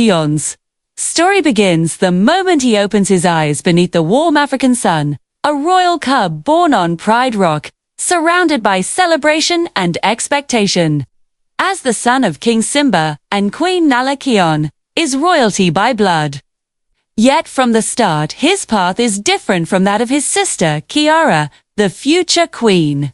Kion's story begins the moment he opens his eyes beneath the warm African sun, a royal cub born on Pride Rock, surrounded by celebration and expectation. As the son of King Simba and Queen Nala Kion, is royalty by blood. Yet from the start, his path is different from that of his sister, Kiara, the future queen.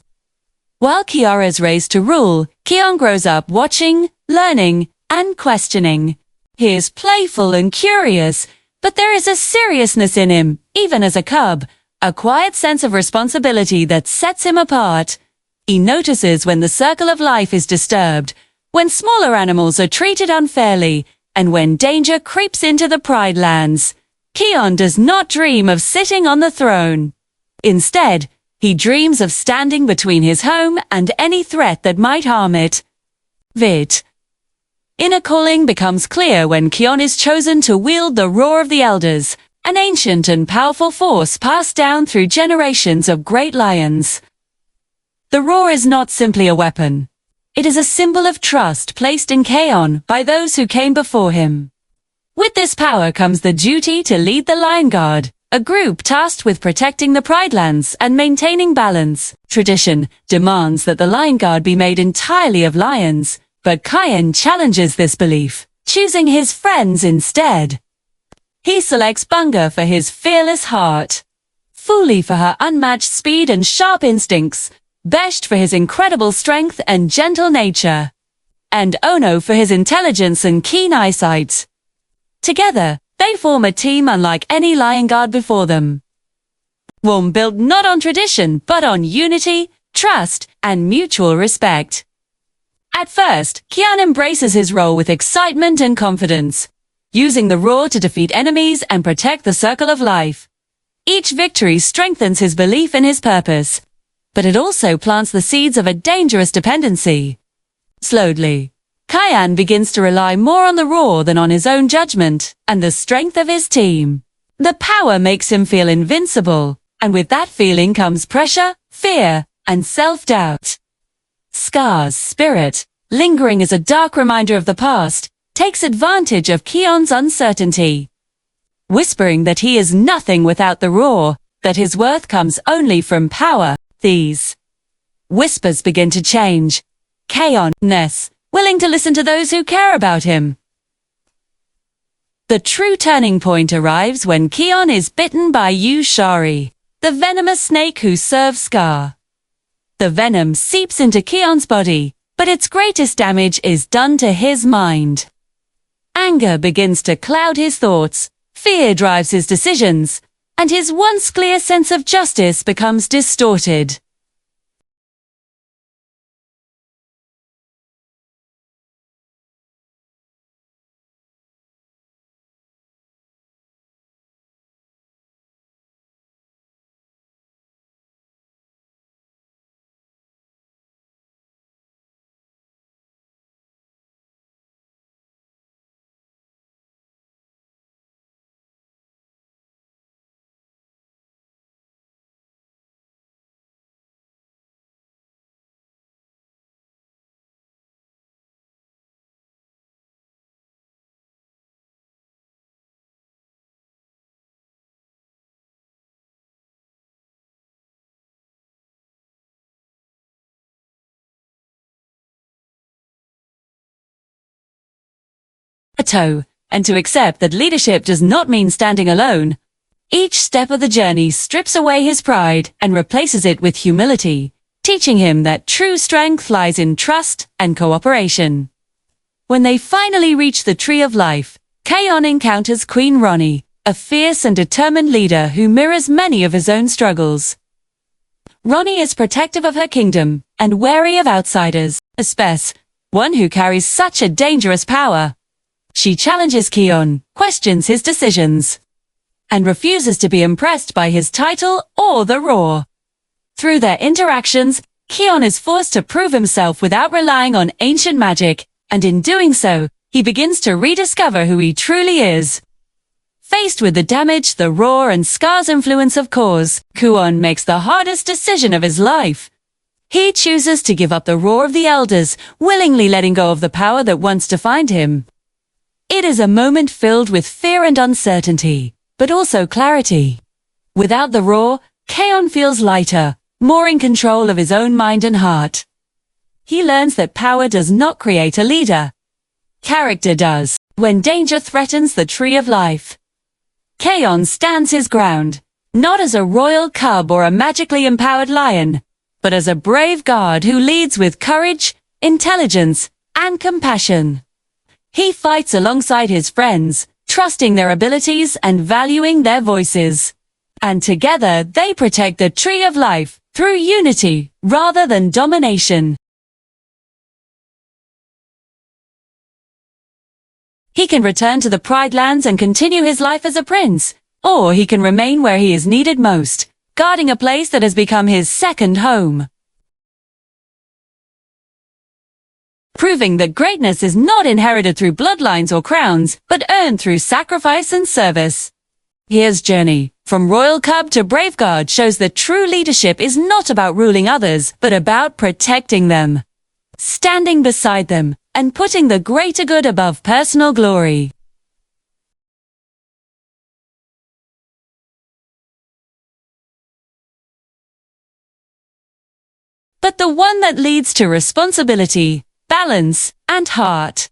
While Kiara is raised to rule, Kion grows up watching, learning, and questioning. He is playful and curious, but there is a seriousness in him, even as a cub, a quiet sense of responsibility that sets him apart. He notices when the circle of life is disturbed, when smaller animals are treated unfairly, and when danger creeps into the Pride Lands. Kion does not dream of sitting on the throne. Instead, he dreams of standing between his home and any threat that might harm it. Vid. Inner calling becomes clear when Kion is chosen to wield the roar of the elders, an ancient and powerful force passed down through generations of great lions. The roar is not simply a weapon. It is a symbol of trust placed in Kion by those who came before him. With this power comes the duty to lead the Lion Guard, a group tasked with protecting the Pride Lands and maintaining balance. Tradition demands that the Lion Guard be made entirely of lions, but Kion challenges this belief, choosing his friends instead. He selects Bunga for his fearless heart, Fuli for her unmatched speed and sharp instincts, Besht for his incredible strength and gentle nature, and Ono for his intelligence and keen eyesight. Together, they form a team unlike any Lion Guard before them. One built not on tradition, but on unity, trust, and mutual respect. At first, Kion embraces his role with excitement and confidence, using the roar to defeat enemies and protect the circle of life. Each victory strengthens his belief in his purpose, but it also plants the seeds of a dangerous dependency. Slowly, Kion begins to rely more on the roar than on his own judgment and the strength of his team. The power makes him feel invincible, and with that feeling comes pressure, fear, and self-doubt. Scar's spirit, lingering as a dark reminder of the past, takes advantage of Kion's uncertainty, whispering that he is nothing without the roar, that his worth comes only from power. These whispers begin to change. Kion-ness, willing to listen to those who care about him. The true turning point arrives when Kion is bitten by Shari, the venomous snake who serves Scar. The venom seeps into Kion's body, but its greatest damage is done to his mind. Anger begins to cloud his thoughts, fear drives his decisions, and his once clear sense of justice becomes distorted. And to accept that leadership does not mean standing alone. Each step of the journey strips away his pride and replaces it with humility, teaching him that true strength lies in trust and cooperation. When they finally reach the Tree of Life, Kion encounters Queen Ronnie, a fierce and determined leader who mirrors many of his own struggles. Ronnie is protective of her kingdom and wary of outsiders, especially one who carries such a dangerous power. She challenges Kion, questions his decisions, and refuses to be impressed by his title or the roar. Through their interactions, Kion is forced to prove himself without relying on ancient magic, and in doing so, he begins to rediscover who he truly is. Faced with the damage, the roar, and Scar's influence of cause, Kion makes the hardest decision of his life. He chooses to give up the roar of the elders, willingly letting go of the power that once defined him. It is a moment filled with fear and uncertainty, but also clarity. Without the roar, Kion feels lighter, more in control of his own mind and heart. He learns that power does not create a leader. Character does. When danger threatens the tree of life, Kion stands his ground, not as a royal cub or a magically empowered lion, but as a brave guard who leads with courage, intelligence, and compassion. He fights alongside his friends, trusting their abilities and valuing their voices. And together they protect the tree of life through unity rather than domination. He can return to the Pride Lands and continue his life as a prince, or he can remain where he is needed most, guarding a place that has become his second home. Proving that greatness is not inherited through bloodlines or crowns, but earned through sacrifice and service. His journey, from royal cub to brave guard, shows that true leadership is not about ruling others, but about protecting them, standing beside them, and putting the greater good above personal glory. But the one that leads to responsibility, balance, and heart.